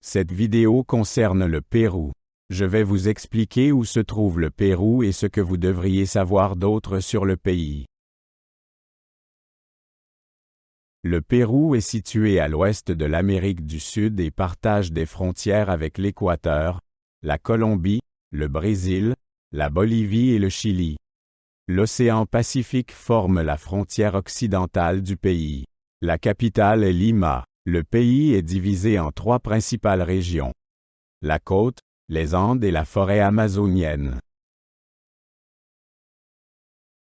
Cette vidéo concerne le Pérou. Je vais vous expliquer où se trouve le Pérou et ce que vous devriez savoir d'autre sur le pays. Le Pérou est situé à l'ouest de l'Amérique du Sud et partage des frontières avec l'Équateur, la Colombie, le Brésil, la Bolivie et le Chili. L'océan Pacifique forme la frontière occidentale du pays. La capitale est Lima. Le pays est divisé en 3 principales régions: la côte, les Andes et la forêt amazonienne.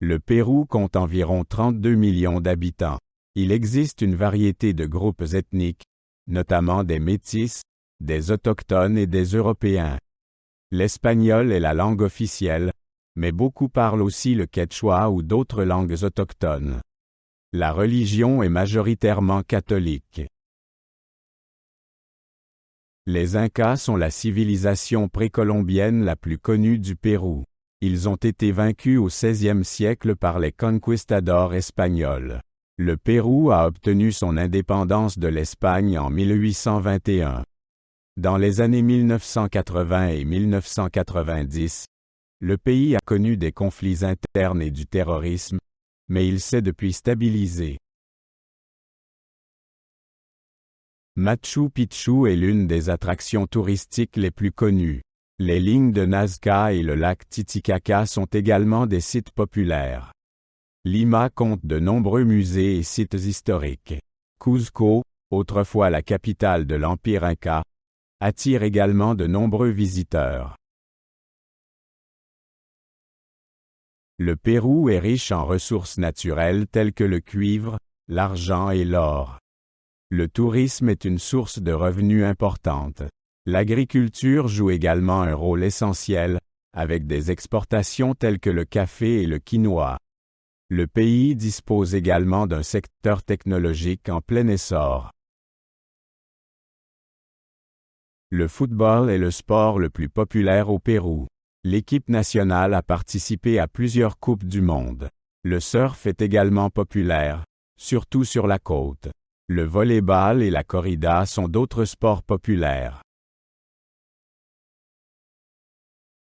Le Pérou compte environ 32 millions d'habitants. Il existe une variété de groupes ethniques, notamment des Métis, des Autochtones et des Européens. L'espagnol est la langue officielle, mais beaucoup parlent aussi le quechua ou d'autres langues autochtones. La religion est majoritairement catholique. Les Incas sont la civilisation précolombienne la plus connue du Pérou. Ils ont été vaincus au XVIe siècle par les conquistadors espagnols. Le Pérou a obtenu son indépendance de l'Espagne en 1821. Dans les années 1980 et 1990, le pays a connu des conflits internes et du terrorisme, mais il s'est depuis stabilisé. Machu Picchu est l'une des attractions touristiques les plus connues. Les lignes de Nazca et le lac Titicaca sont également des sites populaires. Lima compte de nombreux musées et sites historiques. Cuzco, autrefois la capitale de l'Empire Inca, attire également de nombreux visiteurs. Le Pérou est riche en ressources naturelles telles que le cuivre, l'argent et l'or. Le tourisme est une source de revenus importante. L'agriculture joue également un rôle essentiel, avec des exportations telles que le café et le quinoa. Le pays dispose également d'un secteur technologique en plein essor. Le football est le sport le plus populaire au Pérou. L'équipe nationale a participé à plusieurs coupes du monde. Le surf est également populaire, surtout sur la côte. Le volley-ball et la corrida sont d'autres sports populaires.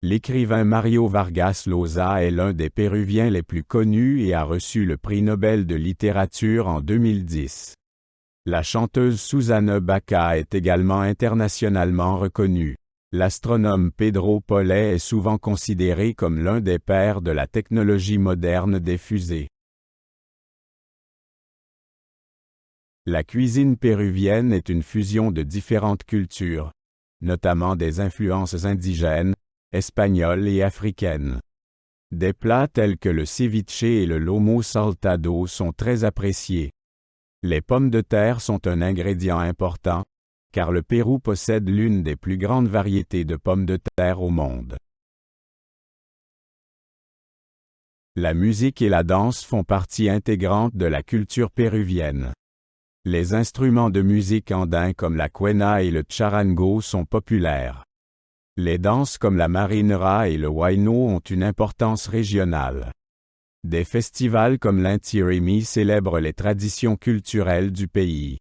L'écrivain Mario Vargas Llosa est l'un des Péruviens les plus connus et a reçu le prix Nobel de littérature en 2010. La chanteuse Susana Baca est également internationalement reconnue. L'astronome Pedro Paulet est souvent considéré comme l'un des pères de la technologie moderne des fusées. La cuisine péruvienne est une fusion de différentes cultures, notamment des influences indigènes, espagnoles et africaines. Des plats tels que le ceviche et le lomo saltado sont très appréciés. Les pommes de terre sont un ingrédient important, car le Pérou possède l'une des plus grandes variétés de pommes de terre au monde. La musique et la danse font partie intégrante de la culture péruvienne. Les instruments de musique andins comme la quena et le charango sont populaires. Les danses comme la marinera et le huayno ont une importance régionale. Des festivals comme l'Inti Raymi célèbrent les traditions culturelles du pays.